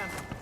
can.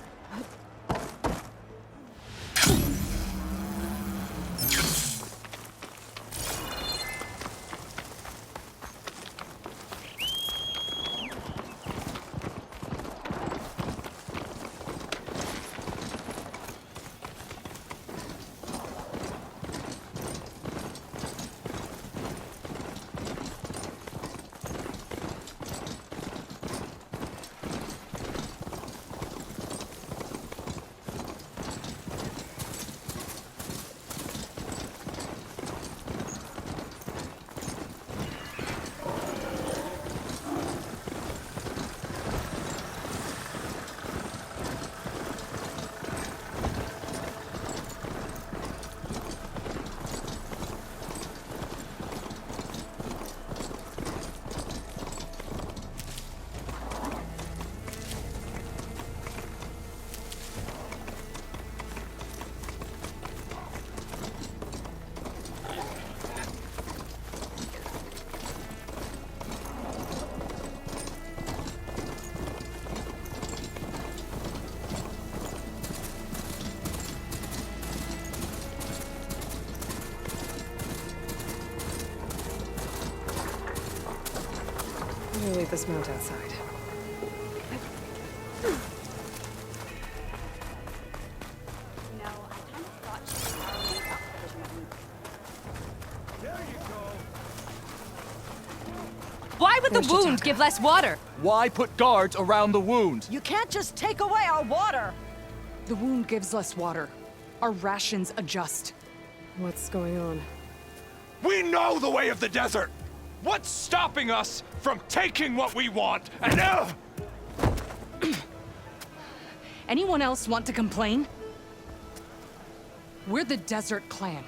We'll leave this mount outside. Why would the wound give less water? Why put guards around the wound? You can't just take away our water! The wound gives less water. Our rations adjust. What's going on? We know the way of the desert! What's stopping us from taking what we want? And Anyone else want to complain? We're the Desert Clan.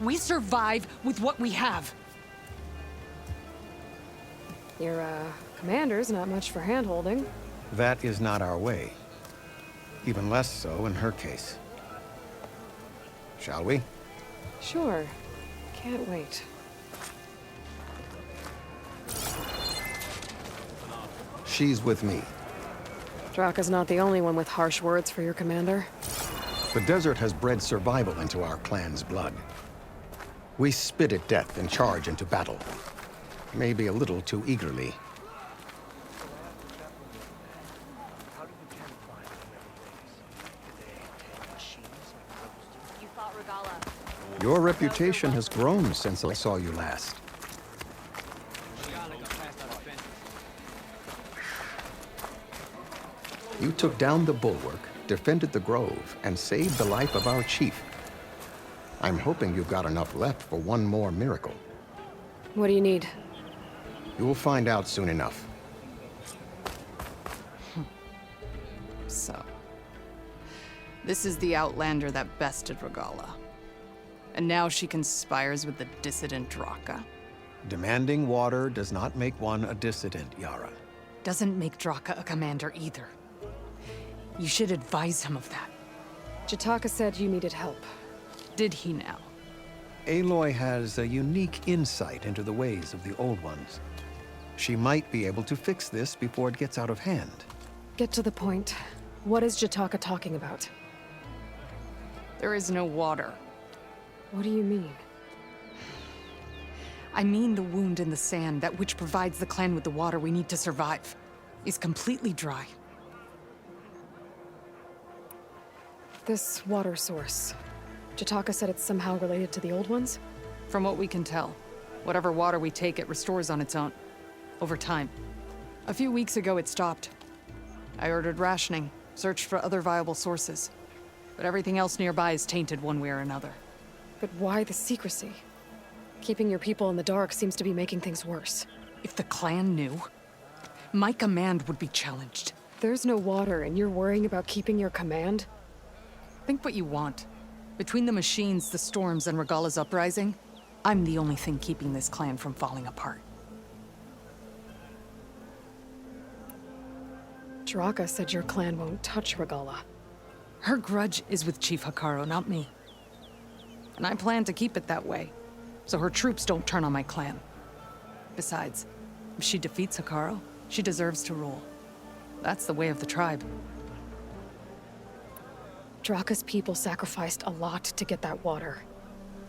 We survive with what we have. Your, commander's not much for hand-holding. That is not our way. Even less so in her case. Shall we? Sure. Can't wait. She's with me. Draka's not the only one with harsh words for your commander. The desert has bred survival into our clan's blood. We spit at death and charge into battle. Maybe a little too eagerly. You fought Regalla. Your reputation has grown since I saw you last. You took down the bulwark, defended the grove, and saved the life of our chief. I'm hoping you've got enough left for one more miracle. What do you need? You'll find out soon enough. So, this is the Outlander that bested Regalla. And now she conspires with the dissident Draka. Demanding water does not make one a dissident, Yara. Doesn't make Draka a commander either. You should advise him of that. Jataka said you needed help. Did he now? Aloy has a unique insight into the ways of the Old Ones. She might be able to fix this before it gets out of hand. Get to the point. What is Jataka talking about? There is no water. What do you mean? I mean the wound in the sand, that which provides the clan with the water we need to survive, is completely dry. This water source. Jataka said it's somehow related to the Old Ones? From what we can tell, whatever water we take, it restores on its own. Over time. A few weeks ago, it stopped. I ordered rationing, searched for other viable sources. But everything else nearby is tainted one way or another. But why the secrecy? Keeping your people in the dark seems to be making things worse. If the clan knew, my command would be challenged. There's no water and you're worrying about keeping your command? Think what you want. Between the machines, the storms, and Regalla's uprising, I'm the only thing keeping this clan from falling apart. Draka said your clan won't touch Regalla. Her grudge is with Chief Hekarro, not me. And I plan to keep it that way, so her troops don't turn on my clan. Besides, if she defeats Hekarro, she deserves to rule. That's the way of the tribe. Draka's people sacrificed a lot to get that water.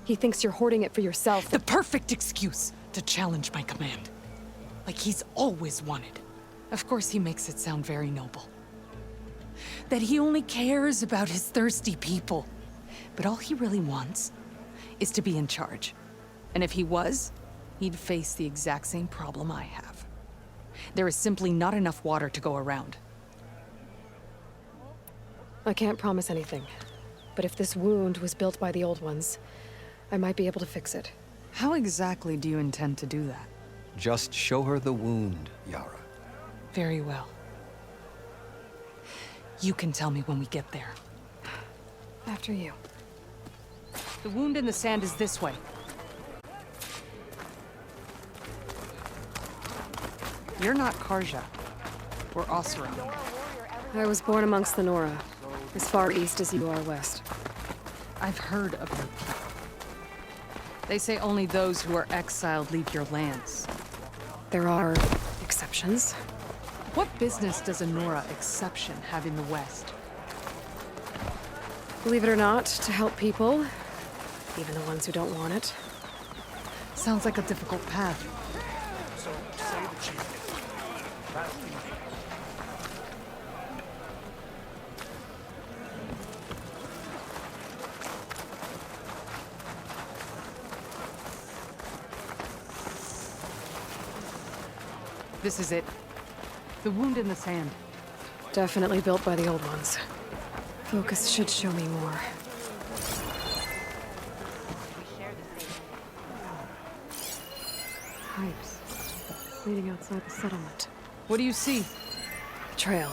He thinks you're hoarding it for yourself. The perfect excuse to challenge my command. Like he's always wanted. Of course he makes it sound very noble. That he only cares about his thirsty people. But all he really wants is to be in charge. And if he was, he'd face the exact same problem I have. There is simply not enough water to go around. I can't promise anything. But if this wound was built by the old ones, I might be able to fix it. How exactly do you intend to do that? Just show her the wound, Yara. Very well. You can tell me when we get there. After you. The wound in the sand is this way. You're not Karja, or Oseram. I was born amongst the Nora, as far east as you are west. I've heard of your people. They say only those who are exiled leave your lands. There are exceptions. What business does a Nora exception have in the West? Believe it or not, to help people, even the ones who don't want it. Sounds like a difficult path. This is it. The wound in the sand. Definitely built by the old ones. Focus should show me more. Pipes leading outside the settlement. What do you see? A trail.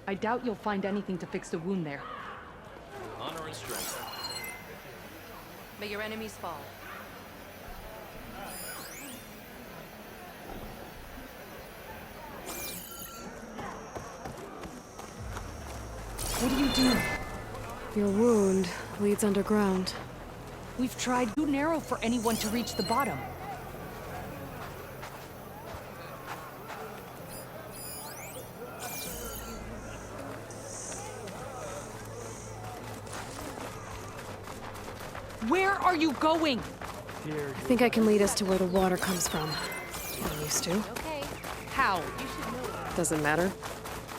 I doubt you'll find anything to fix the wound there. Honor and strength. May your enemies fall. What are you doing? Your wound leads underground. We've tried too narrow for anyone to reach the bottom. Where are you going? I think I can lead us to where the water comes from. I'm used to. Okay. How? Doesn't matter.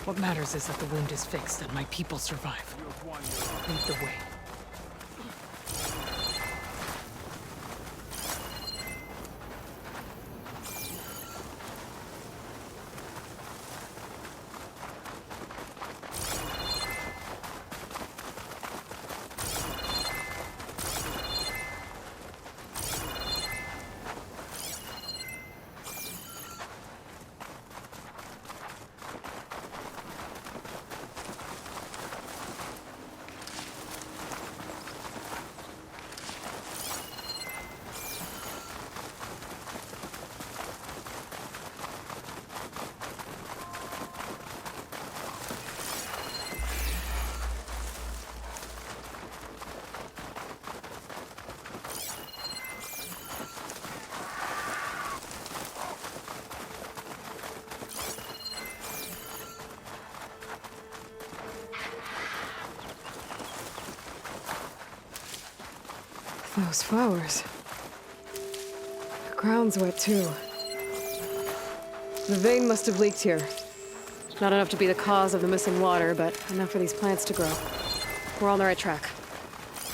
What matters is that the wound is fixed and my people survive. Lead the way. Those flowers. The ground's wet too. The vein must have leaked here. Not enough to be the cause of the missing water, but enough for these plants to grow. We're on the right track.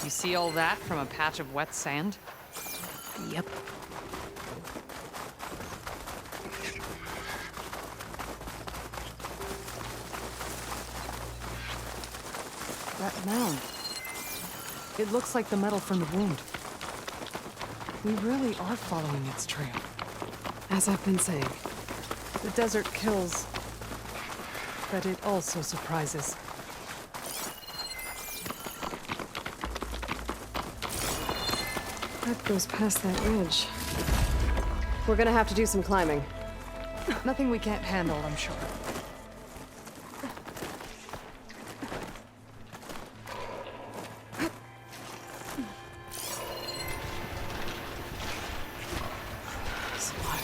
You see all that from a patch of wet sand? Yep. That mound. It looks like the metal from the wound. We really are following its trail. As I've been saying. The desert kills, but it also surprises. That goes past that ridge. We're gonna have to do some climbing. Nothing we can't handle, I'm sure.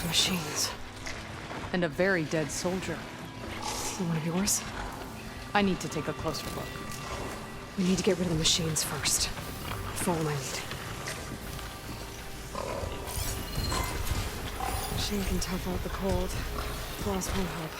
Machines. And a very dead soldier. One of yours? I need to take a closer look. We need to get rid of the machines first. Follow my lead. Machine can tough out the cold. Frost won't help.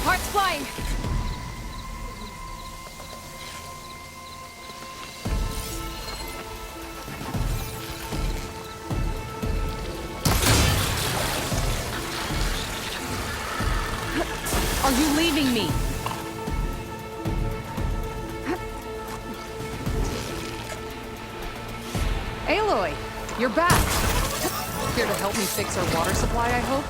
Heart's flying! Are you leaving me? Aloy, you're back. Here to help me fix our water supply, I hope?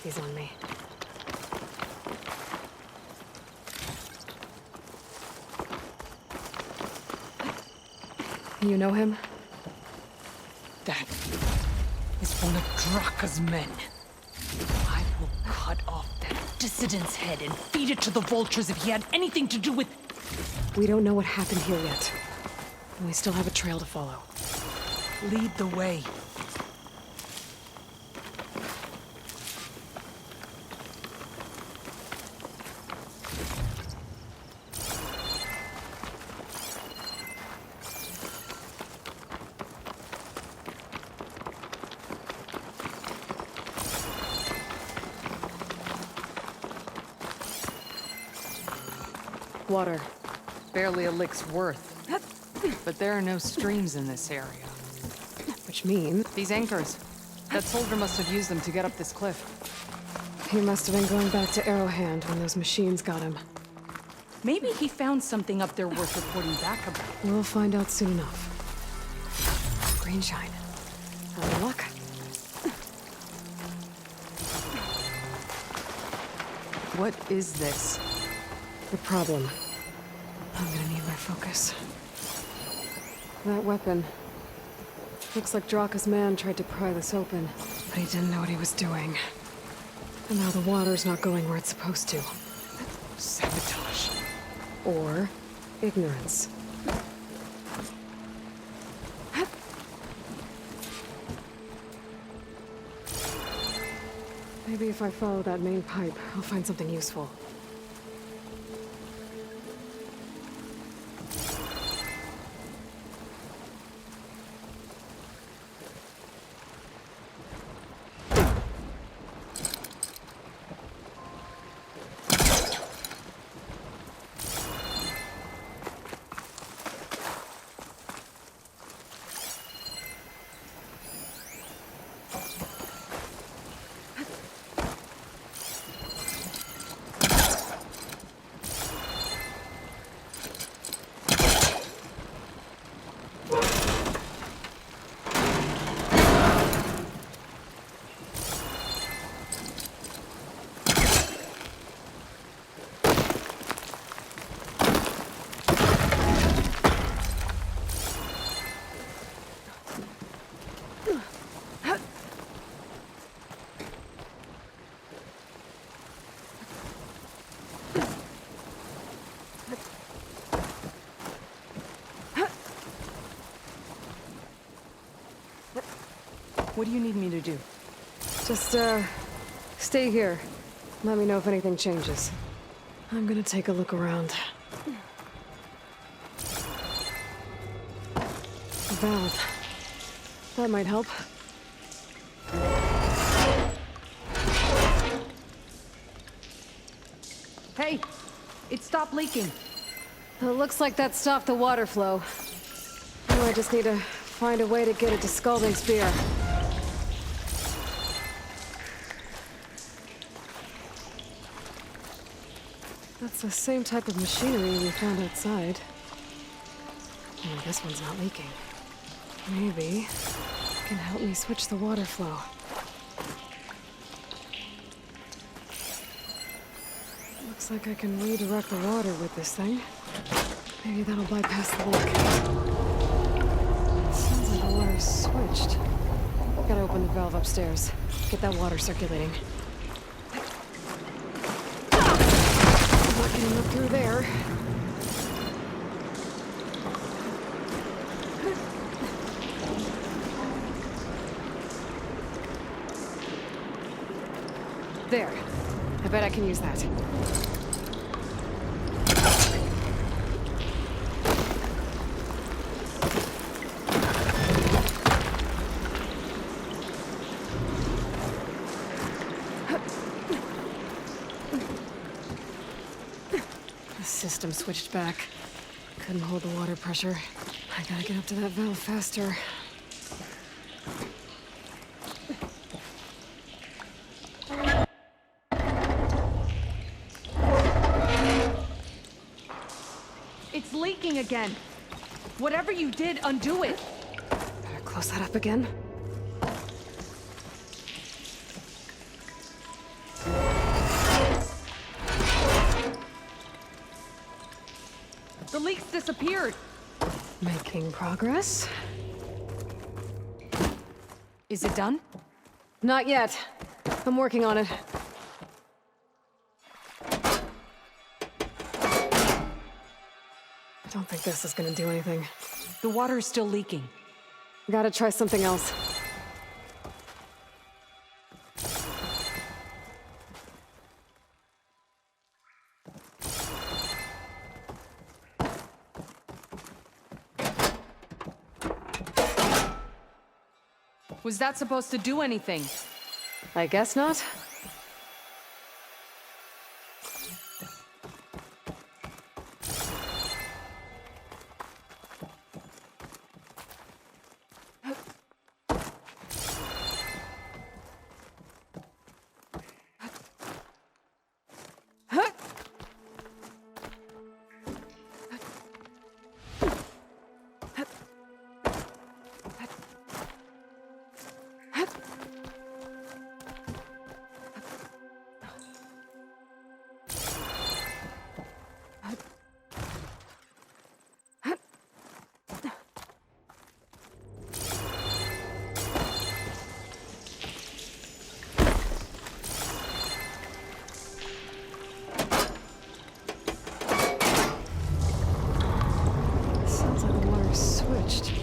these on me. You know him? That is one of Draka's men. I will cut off that dissident's head and feed it to the vultures if he had anything to do with... We don't know what happened here yet. And we still have a trail to follow. Lead the way. Water. Barely a lick's worth. But there are no streams in this area. Which means These anchors. That soldier must have used them to get up this cliff. he must have been going back to Arrowhand when those machines got him. Maybe he found something up there worth reporting back about. We'll find out soon enough. Green shine. Out of luck. What is this? The problem. I'm gonna need my focus. That weapon. Looks like Draka's man tried to pry this open, but he didn't know what he was doing. And now the water's not going where it's supposed to. Sabotage. Or ignorance. Maybe if I follow that main pipe, I'll find something useful. What do you need me to do? Just, stay here. Let me know if anything changes. I'm gonna take a look around. A valve. That might help. Hey! It stopped leaking. It looks like that stopped the water flow. Now I just need to find a way to get it to Scalding Spear. That's the same type of machinery we found outside. Only this one's not leaking. Maybe it can help me switch the water flow. Looks like I can redirect the water with this thing. Maybe that'll bypass the leak. Sounds like the water's switched. Gotta open the valve upstairs. Get that water circulating. Not getting up through there. There. I bet I can use that. The system switched back. Couldn't hold the water pressure. I gotta get up to that valve faster. It's leaking again. Whatever you did, undo it. Better close that up again. disappeared. Making progress? Is it done? Not yet. I'm working on it. I don't think this is gonna do anything. The water is still leaking. Gotta try something else. Was that supposed to do anything? I guess not. Sounds like the water is switched.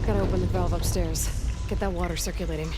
Gotta open the valve upstairs. Get that water circulating.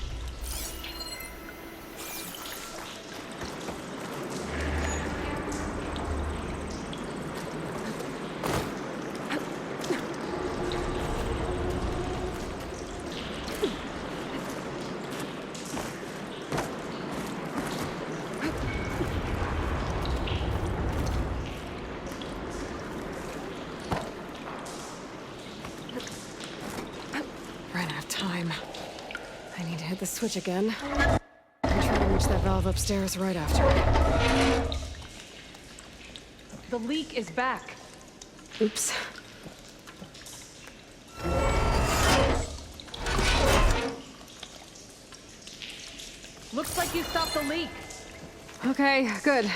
Ran out of time. I need to hit the switch again. And try to reach that valve upstairs right after. The leak is back. Oops. Looks like you stopped the leak. Okay, good.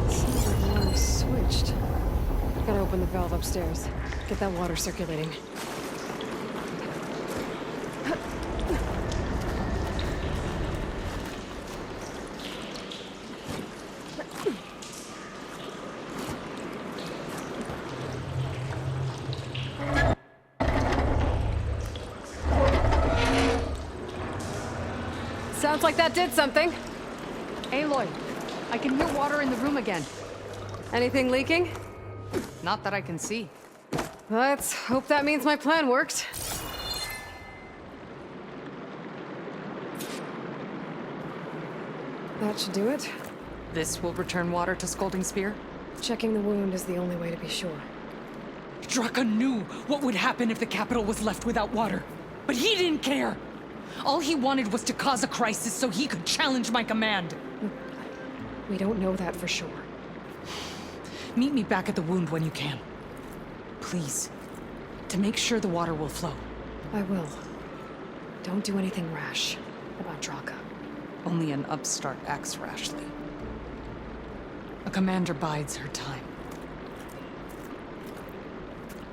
Seems like the water is switched. Gotta open the valve upstairs. Get that water circulating. Sounds like that did something. Aloy, I can hear water in the room again. Anything leaking? Not that I can see. Let's hope that means my plan worked. That should do it. This will return water to Scolding Spear? Checking the wound is the only way to be sure. Draka knew what would happen if the capital was left without water. But he didn't care! All he wanted was to cause a crisis so he could challenge my command. We don't know that for sure. Meet me back at the wound when you can. Please. To make sure the water will flow. I will. Don't do anything rash about Draka. Only an upstart acts rashly. A commander bides her time.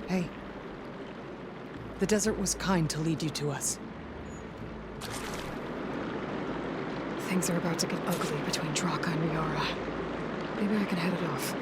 Hey. The desert was kind to lead you to us. Things are about to get ugly between Draka and Yara. Maybe I can head it off.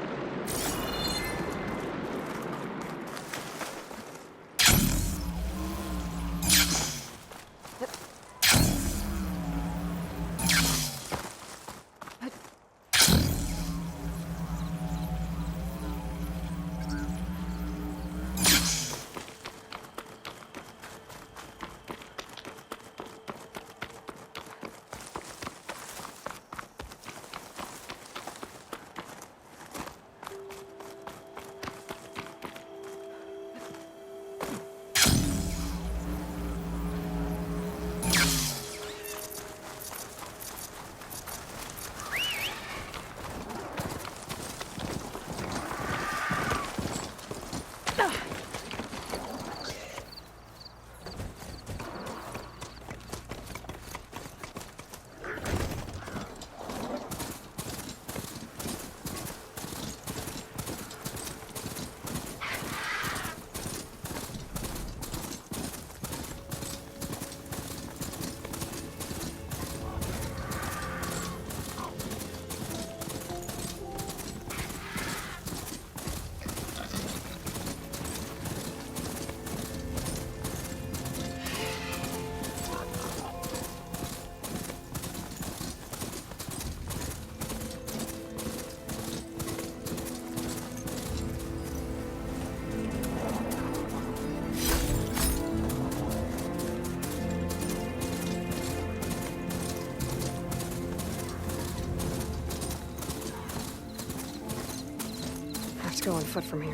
go on foot from here.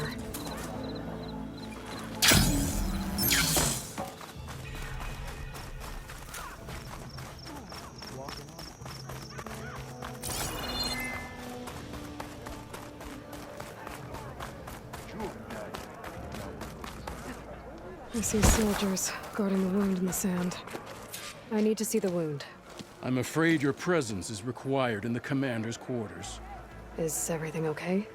I see soldiers guarding the wound in the sand. I need to see the wound. I'm afraid your presence is required in the commander's quarters. Is everything okay?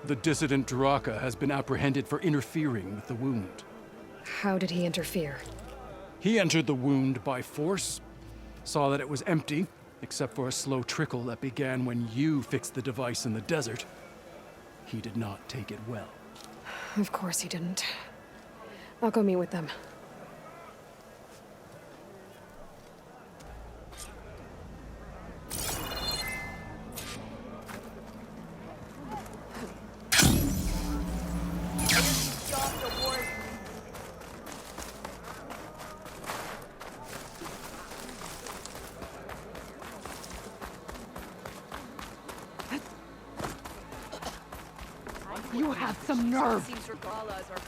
The dissident Draka has been apprehended for interfering with the wound. How did he interfere? He entered the wound by force, saw that it was empty, except for a slow trickle that began when you fixed the device in the desert. He did not take it well. Of course he didn't. I'll go meet with them. You have some nerve!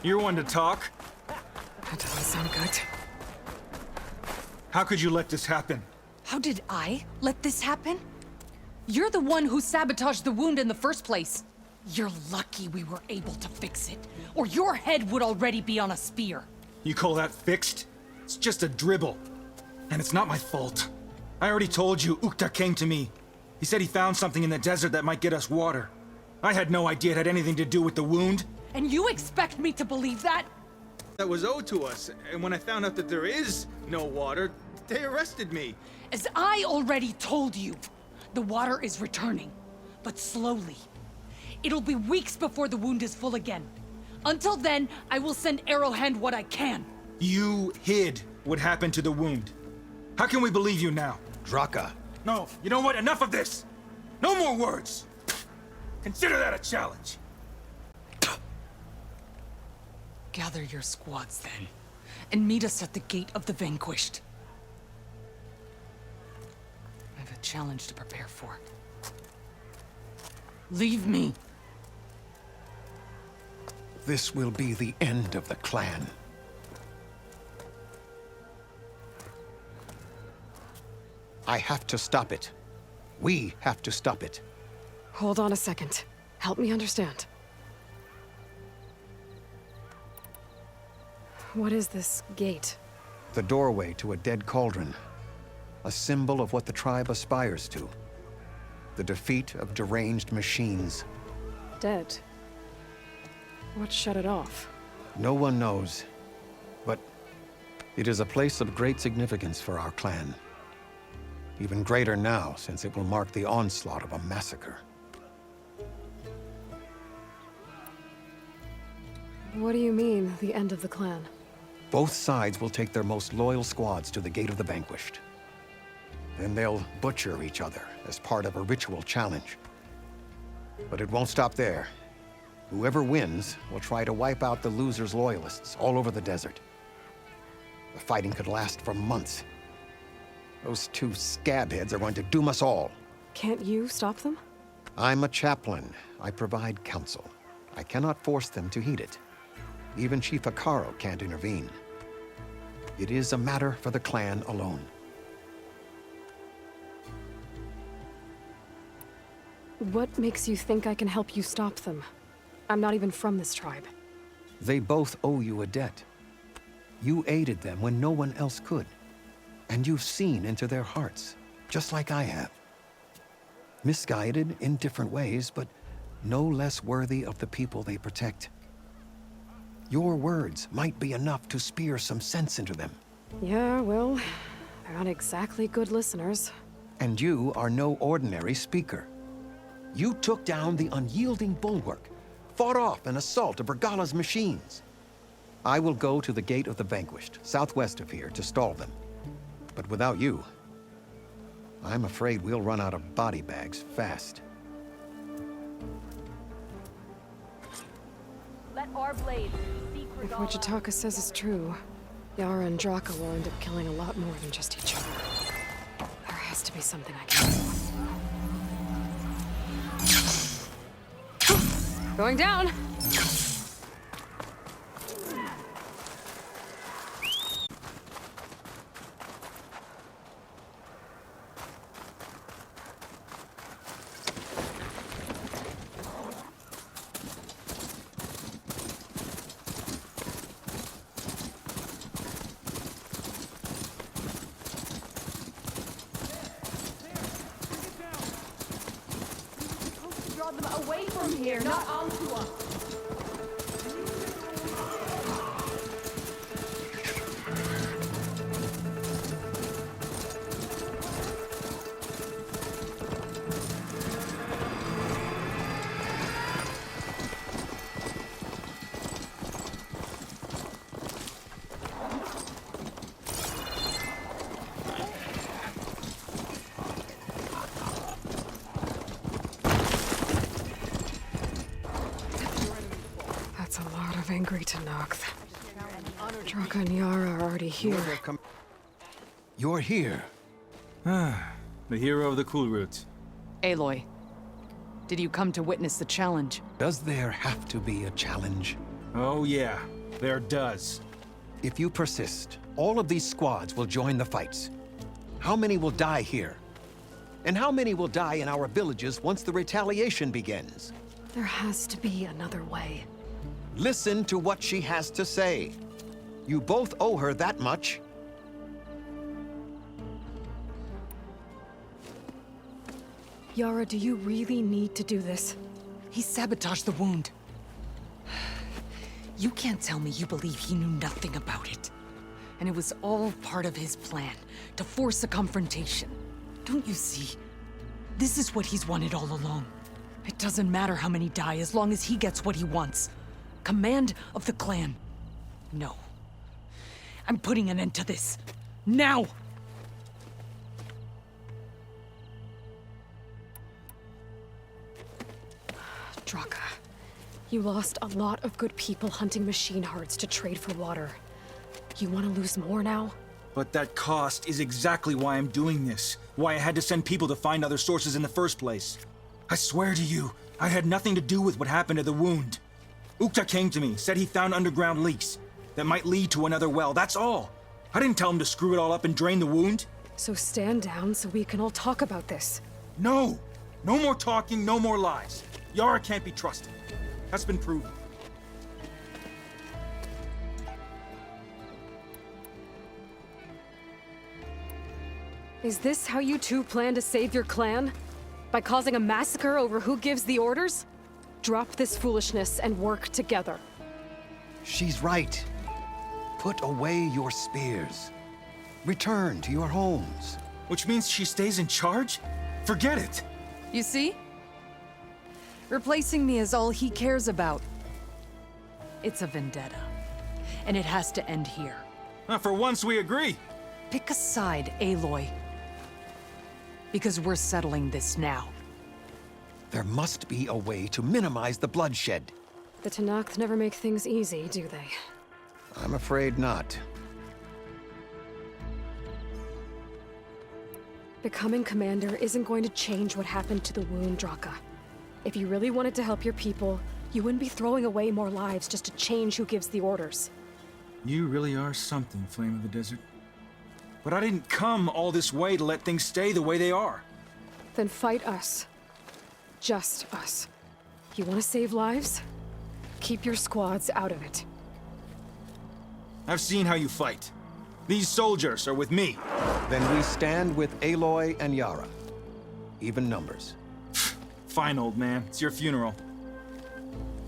You're one to talk? That doesn't sound good. How could you let this happen? How did I let this happen? You're the one who sabotaged the wound in the first place. You're lucky we were able to fix it, or your head would already be on a spear. You call that fixed? It's just a dribble. And it's not my fault. I already told you Ukta came to me. He said he found something in the desert that might get us water. I had no idea it had anything to do with the wound. And you expect me to believe that? That was owed to us, and when I found out that there is no water, they arrested me. As I already told you, the water is returning, but slowly. It'll be weeks before the wound is full again. Until then, I will send Arrowhand what I can. You hid what happened to the wound. How can we believe you now? Draka. No, you know what? Enough of this! No more words! Consider that a challenge. Gather your squads then, and meet us at the Gate of the Vanquished. I have a challenge to prepare for. Leave me. This will be the end of the clan. I have to stop it. We have to stop it. Hold on a second. Help me understand. What is this gate? The doorway to a dead cauldron. A symbol of what the tribe aspires to. The defeat of deranged machines. Dead. What shut it off? No one knows. But it is a place of great significance for our clan. Even greater now, since it will mark the onslaught of a massacre. What do you mean, the end of the clan? Both sides will take their most loyal squads to the Gate of the Vanquished. Then they'll butcher each other as part of a ritual challenge. But it won't stop there. Whoever wins will try to wipe out the loser's loyalists all over the desert. The fighting could last for months. Those two scabheads are going to doom us all. Can't you stop them? I'm a chaplain. I provide counsel. I cannot force them to heed it. Even Chief Hekarro can't intervene. It is a matter for the clan alone. What makes you think I can help you stop them? I'm not even from this tribe. They both owe you a debt. You aided them when no one else could. And you've seen into their hearts, just like I have. Misguided in different ways, but no less worthy of the people they protect. Your words might be enough to spear some sense into them. Yeah, well, they're not exactly good listeners. And you are no ordinary speaker. You took down the unyielding bulwark, fought off an assault of Regala's machines. I will go to the Gate of the Vanquished, southwest of here, to stall them. But without you, I'm afraid we'll run out of body bags fast. Let our blades seek If what Jataka says is true, Yara and Draka will end up killing a lot more than just each other. There has to be something I can do. Going down. Draw them away from here, not onto us. That's a lot of angry Tenakth. Draka and Yara are already here. You're here. The hero of the Cool Roots. Aloy, did you come to witness the challenge? Does there have to be a challenge? Oh yeah, there does. If you persist, all of these squads will join the fights. How many will die here? And how many will die in our villages once the retaliation begins? There has to be another way. Listen to what she has to say. You both owe her that much. Yara, do you really need to do this? He sabotaged the wound. You can't tell me you believe he knew nothing about it. And it was all part of his plan, to force a confrontation. Don't you see? This is what he's wanted all along. It doesn't matter how many die as long as he gets what he wants. Command of the clan. No. I'm putting an end to this. Now! Draka, you lost a lot of good people hunting machine hearts to trade for water. You want to lose more now? But that cost is exactly why I'm doing this. Why I had to send people to find other sources in the first place. I swear to you, I had nothing to do with what happened to the wound. Ukta came to me, said he found underground leaks that might lead to another well, that's all. I didn't tell him to screw it all up and drain the wound. So stand down so we can all talk about this. No! No more talking, no more lies. Yara can't be trusted. That's been proven. Is this how you two plan to save your clan? By causing a massacre over who gives the orders? Drop this foolishness and work together. She's right. Put away your spears. Return to your homes. Which means she stays in charge? Forget it. You see? Replacing me is all he cares about. It's a vendetta. And it has to end here. For once we agree. Pick a side, Aloy. Because we're settling this now. There must be a way to minimize the bloodshed. The Tenakth never make things easy, do they? I'm afraid not. Becoming commander isn't going to change what happened to the wound, Draka. If you really wanted to help your people, you wouldn't be throwing away more lives just to change who gives the orders. You really are something, Flame of the Desert. But I didn't come all this way to let things stay the way they are. Then fight us. Just us. You want to save lives? Keep your squads out of it. I've seen how you fight. These soldiers are with me. Then we stand with Aloy and Yara. Even numbers. Fine, old man. It's your funeral.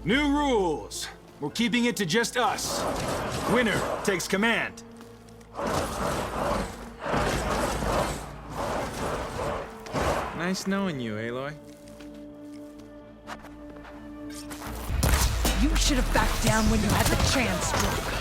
New rules. We're keeping it to just us. Winner takes command. Nice knowing you, Aloy. You should have backed down when you had the chance, Draka.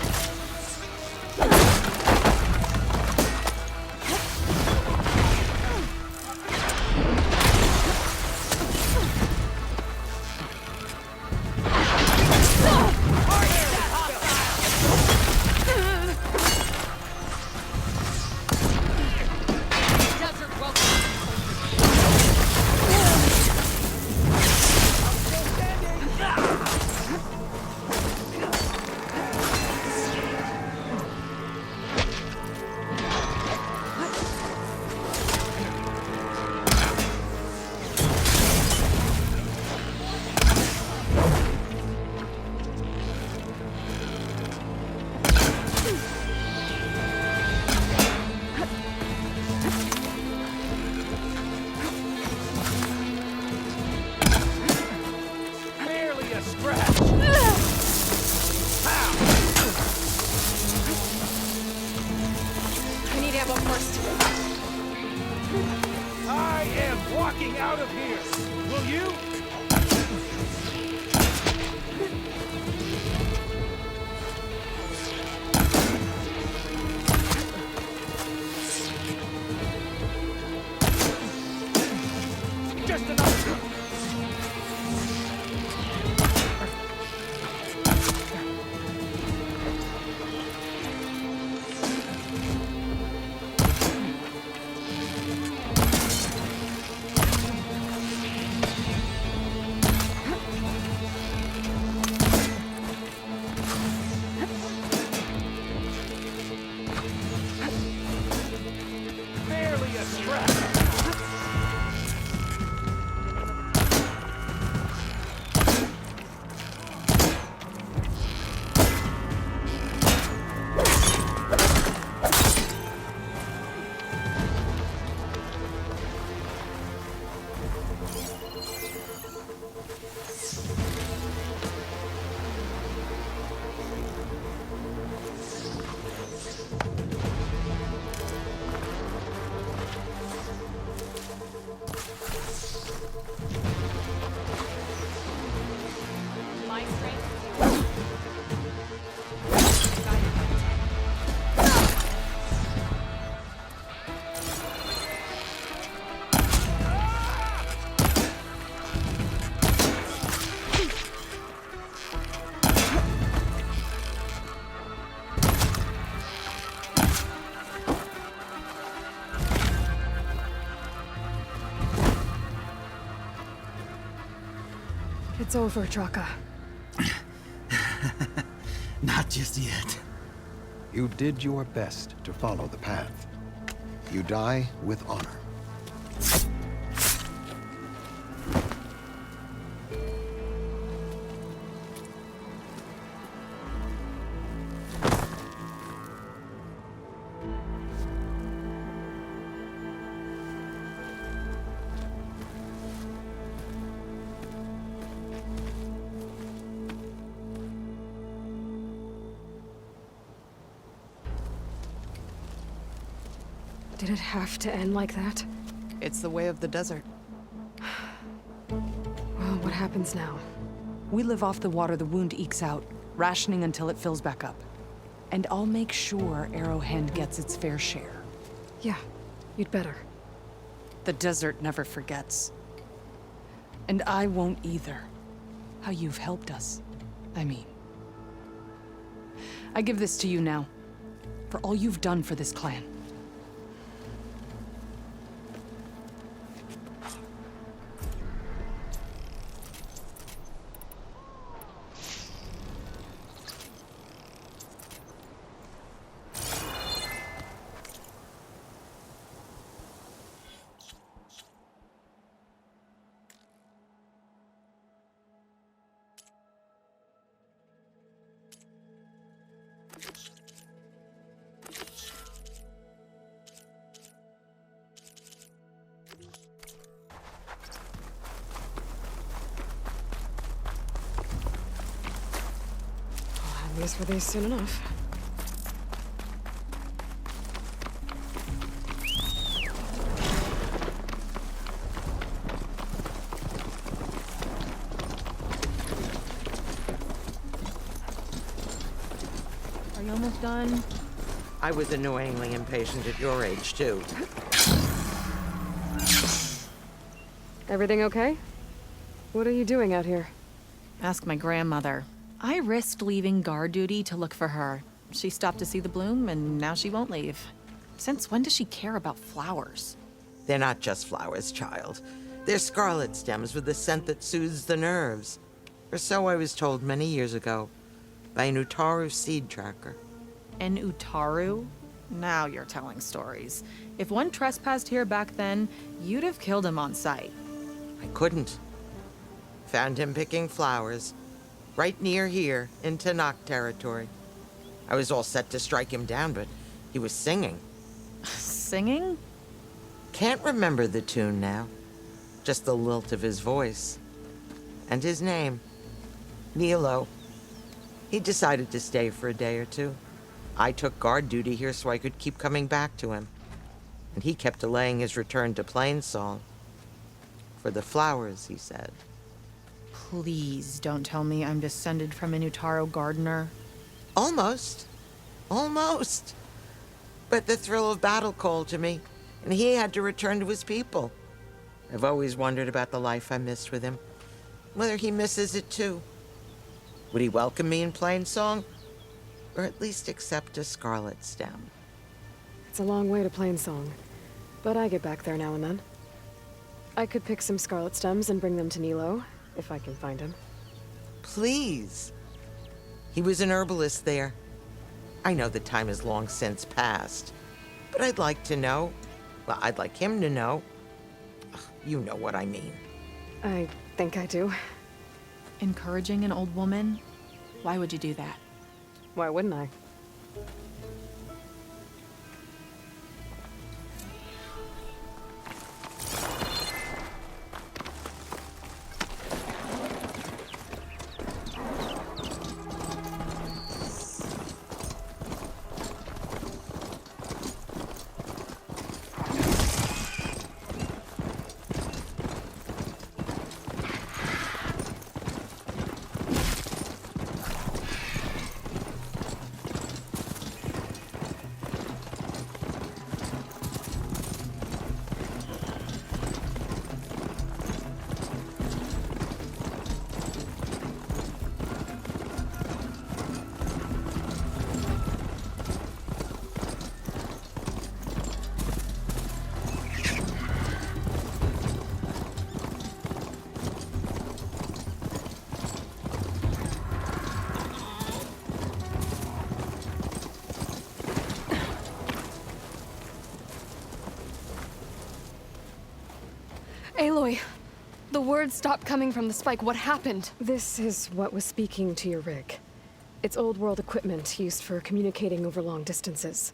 fucking out of here! Will you? Just enough. Barely a scratch. My strength. It's over, Draka. Not just yet. You did your best to follow the path. You die with honor. Did it have to end like that? It's the way of the desert. Well, what happens now? We live off the water the wound ekes out, rationing until it fills back up. And I'll make sure Arrowhand gets its fair share. Yeah, you'd better. The desert never forgets. And I won't either. How you've helped us. I mean. I give this to you now. For all you've done for this clan. At least were they soon enough. Are you almost done? I was annoyingly impatient at your age, too. Everything okay? What are you doing out here? Ask my grandmother. I risked leaving guard duty to look for her. She stopped to see the bloom, and now she won't leave. Since when does she care about flowers? They're not just flowers, child. They're scarlet stems with a scent that soothes the nerves. Or so I was told many years ago by an Utaru seed tracker. An Utaru? Now you're telling stories. If one trespassed here back then, you'd have killed him on sight. I couldn't. Found him picking flowers. Right near here, in Tanakh territory. I was all set to strike him down, but he was singing. Singing? Can't remember the tune now. Just the lilt of his voice. And his name. Nilo. He decided to stay for a day or two. I took guard duty here so I could keep coming back to him. And he kept delaying his return to Plainsong. For the flowers, he said. Please don't tell me I'm descended from an Utaro gardener. Almost. Almost. But the thrill of battle called to me, and he had to return to his people. I've always wondered about the life I missed with him, whether he misses it too. Would he welcome me in plain song? Or at least accept a scarlet stem? It's a long way to Plainsong, but I get back there now and then. I could pick some scarlet stems and bring them to Nilo, if I can find him. Please. He was an herbalist there. I know the time has long since passed, but I'd like to know. Well, I'd like him to know. Ugh, you know what I mean. I think I do. Encouraging an old woman? Why would you do that? Why wouldn't I? Aloy, the words stopped coming from the spike. What happened? This is what was speaking to your rig. It's old world equipment used for communicating over long distances.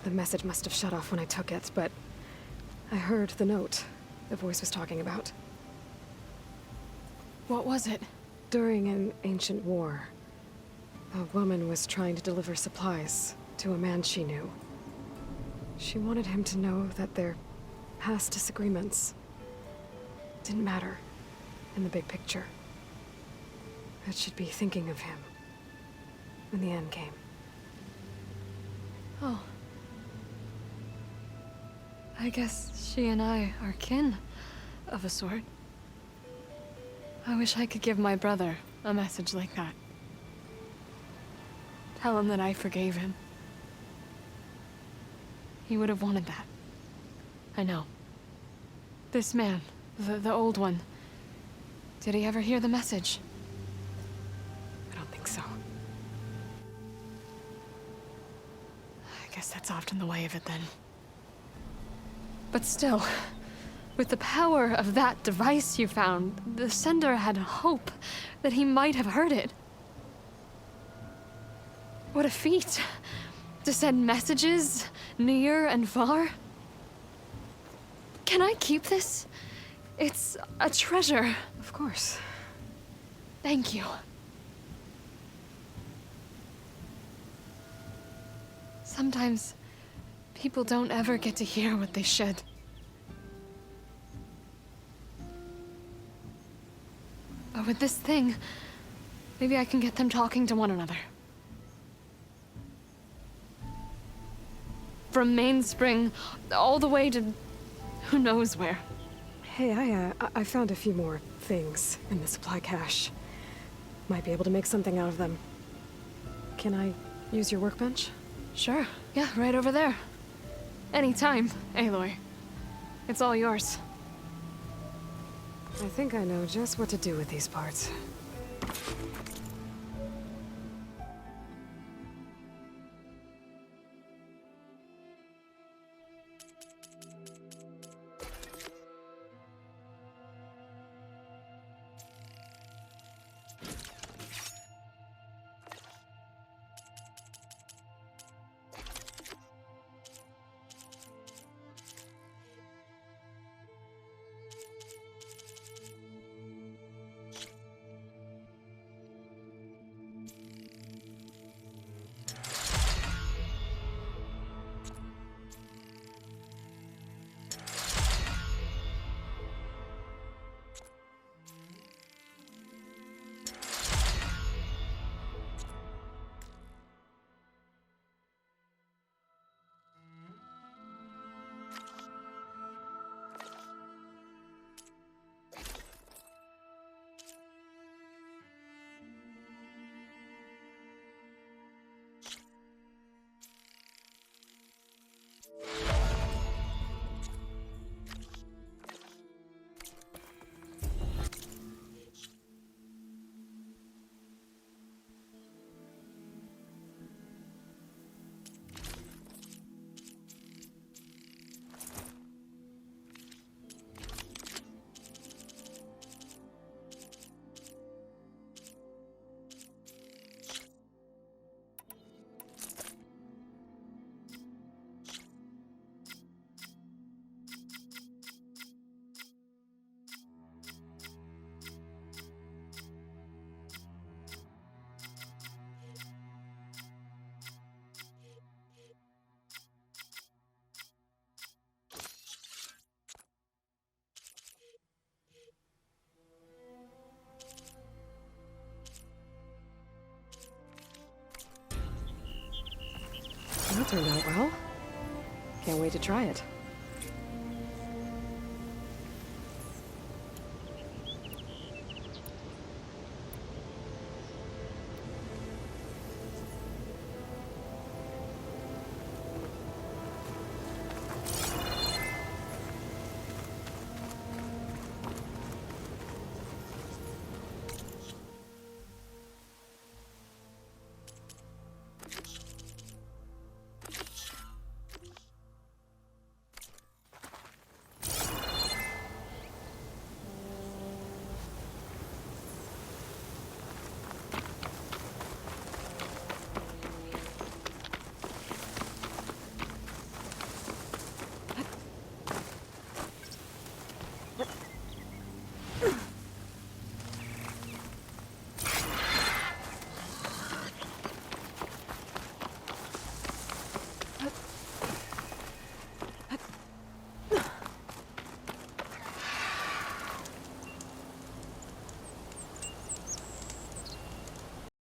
The message must have shut off when I took it, but I heard the note the voice was talking about. What was it? During an ancient war, a woman was trying to deliver supplies to a man she knew. She wanted him to know that their past disagreements didn't matter in the big picture. That she'd be thinking of him when the end came. Oh. I guess she and I are kin, of a sort. I wish I could give my brother a message like that. Tell him that I forgave him. He would have wanted that. I know. This man, the old one, did he ever hear the message? I don't think so. I guess that's often the way of it then. But still, with the power of that device you found, the sender had hope that he might have heard it. What a feat! To send messages near and far. Can I keep this? It's a treasure. Of course. Thank you. Sometimes people don't ever get to hear what they should. But with this thing, maybe I can get them talking to one another. From Mainspring, all the way to who knows where. Hey, I found a few more things in the supply cache. Might be able to make something out of them. Can I use your workbench? Sure. Yeah, right over there. Anytime, Aloy. It's all yours. I think I know just what to do with these parts. That turned out well. Can't wait to try it.